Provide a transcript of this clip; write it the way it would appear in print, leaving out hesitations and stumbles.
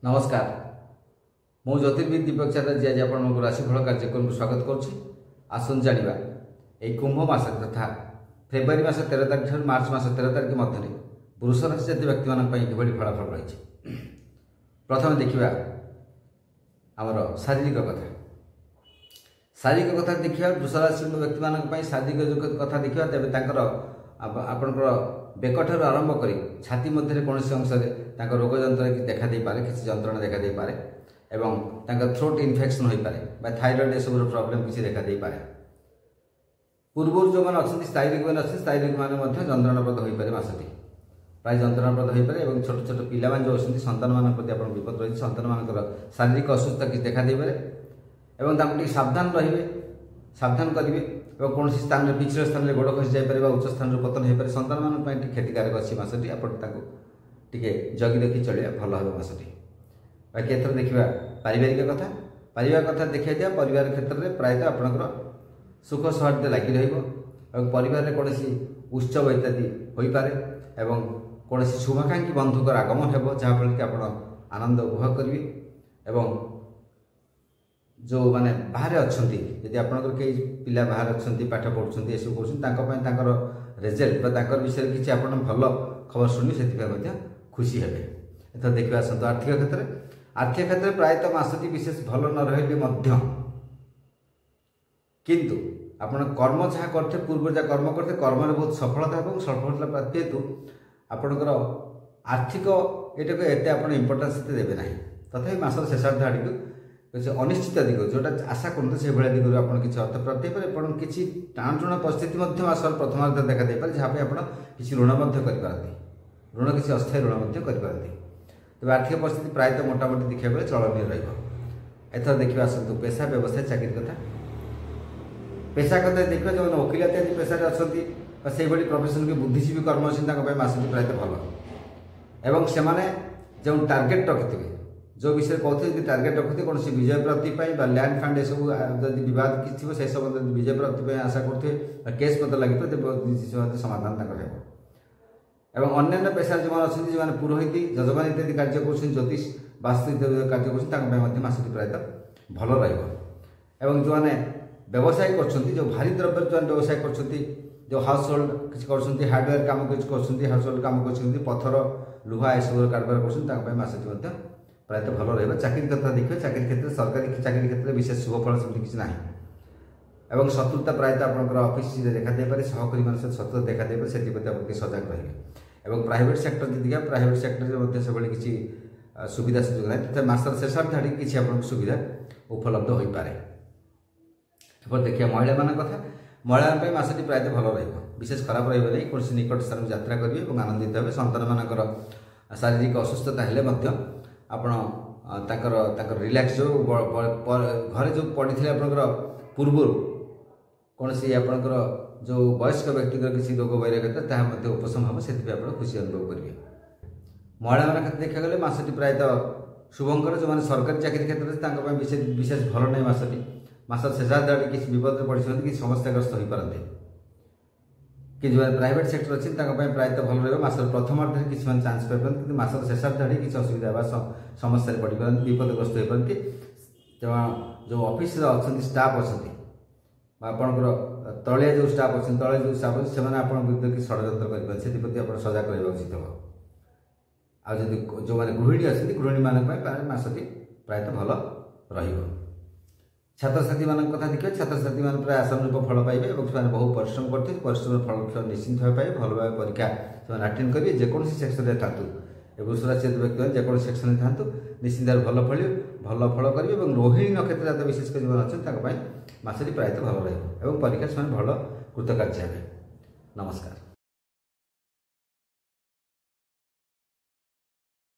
नमस्कार मु ज्योतिर्विद दीपक चैटर्जी आज आप राशिफल कार्यक्रम को स्वागत करुच्ची। आसन जाना यही कुंभ मास तथा फेब्रुआरी मास 13 तारिख मार्च मास 13 तारिख मध्य वृष राशि जातीय व्यक्ति किभली फलाफल रही। प्रथम देखा आमर शारीरिक कथा देखा वृष राशि व्यक्ति शारीरिक कथा देखा तेज आपणकर बेकठार आरंभ कर छाती मध्य कौन अंश रोग जंत्र देखा पारे किसी जंत्रणा देखा पारे एवं थ्रोट इन्फेक्शन हो पारे थायरॉइड सब प्रॉब्लम किसी देखा पारे। पूर्व जो मैंने अच्छा स्थायी रोगी मैंने अच्छे स्थायी रोगी मैंने जंत्रणाप्रद हो पारे मासटी प्राय जंत्रणाप्रद हो पारे। छोट छोट पिला जो अच्छा सन्तान मान प्रति आप विपद रही सन्तान मान शारीरिक असुस्थ किसी देखा पारे सावधान रे सावधान करेंगे कौन स्थान में पिछड़ स्थान में गोड़ खसी जापर उच्च स्थान पतन हो पाए सन्तान मान क्षतिकारक अच्छी मासटी आपटे जगी रखी चलिए भल हम मासटी। बाकी एथर देखा पारिवारिक कथा देखा दिया परिवार क्षेत्र में प्रायतः आपंकर सुख सौहार्द लगी परिवार में कौन उत्सव इत्यादि हो पारे कौन शुभाकांक्षी बंधुकर आगमन हो जहाँफल कि आप आनंद उपभोग करेंगे। जो माने बाहर अच्छा यदि आपंकर कई पिला बाहर अच्छा पाठ पढ़ुं ये सब कर रिजल्ट विषय किसी आप भल खबर शुणी से खुशी हे। एथर देखा आसतु आर्थिक क्षेत्र प्रायतः मासटी विशेष भल न रही किंतु आपण कर्म जहाँ करते पूर्व जहाँ कर्म करते कर्म में बहुत सफलता और सफलता प्राप्ति हेतु आपणकर आर्थिक ये एत आप इम्पोर्टान्स देवे ना तथा मासर शेषार्ध आड़ अनिश्चित दिग जोटा आशा करते से भाया दिगरू आप किसी अर्थ प्राप्ति हो किसी टाणटुण परिस्थिति मासर प्रथमार्ध देखा दे पारे जहाँ आप किसी ऋण करपारती ऋण किसी अस्थायी ऋण करपारती तेज आर्थिक परिस्थिति प्रायतः मोटामोटी देखा गले चलनीय रहा। देखा आसतु पेशा व्यवसाय चाकरी कथा पेशा कथा देखा जो वकिलाती आदि पेशा अच्छा से प्रोफेशन के बुद्धिजीवी कर्म अच्छी मासटी प्रायतः भल से जो टार्गेट रखिथे जो विषय कहते हैं टार्गेट रखते कौन विजय प्राप्ति लैंड फंड ये सब बद किसी से सब विजय प्राप्ति आशा करते केस पत्र लगे समाधान एवं अन्य पेशा जो अच्छे जो पुरोहित जजमान इत्यादि कार्य कर ज्योतिष वास्तु इत्यादि कार्य करसटी प्रायतः भल रही। जो मैंने व्यवसाय कर भारी द्रव्य जो व्यवसाय कर हाउस होल्ड किसी कर हार्डवेयर कम कर हाउस होल्ड कम कर पथर लुहा सब कारबार करसटी प्रायतः भल रहा। चाकरी कथा देखिए चाकरी क्षेत्र सरकारी चाकरी क्षेत्र में विशेष शुभफल सेमती किसी ना एवं शत्रुता प्रायतः आपंकर ऑफिस देखा दे पारे सहकर्मी मान शत्रुता देखा दे पारे से आप सजग रहे। प्राइवेट सेक्टर जी देखा प्राइवेट सेक्टर से किसी सुविधा सुजोग ना तथा मासर शेषार्ध आड़ किसी आप सुविधा उपलब्ध हो पारे। देखिए महिला मान कथा महिला मासटी प्रायतः भल विशेष खराब रही कौन निकट स्थान यात्रा करेंगे और आनंदित हे। सन्तान मानकर शारीरिक असुस्थता हेले आपण रिलैक्स जो घरे जो पड़ी थे आपंकर पूर्व कौन सी आपंकर जो वयस्क व्यक्ति किसी रोग वैराग्यता उपशम हम से खुशी अनुभव करेंगे। महिला मान देखा गले मासटी प्रायतः शुभंकर जो मैंने सरकारी चाकरी क्षेत्र में विशेष भल नहीं मासर शेषार्ध आड़ किसी विपद पड़ते कि समस्याग्रस्त हो पारते कि जो प्राइवेट सेक्टर अच्छी प्रायतः भल रहा। मासर प्रथमार्ध में किसी चान्स पाइपर कि मासर शेषार्ध आड़ किसी असुविधा समस्या पड़ पारती विपदग्रस्त हो पारती जो ऑफिस अच्छा स्टाफ अच्छा आपंकर तलिया जो स्टाफ अच्छे तले जो स्टाफ अच्छे से विरुद्ध कि षड्यंत्र करते आप सजग रहा उचित हम। आदि जो मैंने गृहिणी अच्छी गृहिणी मान मासटी प्रायतः भल रही। छात्र छात्री मान कथा देखिए छात्र छात्री मान प्राय आशानुरूप फल पाइबे और बहुत परिश्रम करते परिश्रम फल निश्चिंत पाए भल भाव परीक्षा से अटेंड करेंगे जेकोसी सेक्शन में था वृष राशि व्यक्ति जेको सेक्शन में था निश्चिंत भल फल करेंगे और रोहिणी नक्षत्र जात विशेषकर जो अच्छे मासटी प्रायतः भल रहा परीक्षा से भल कृतकार्य हे। नमस्कार।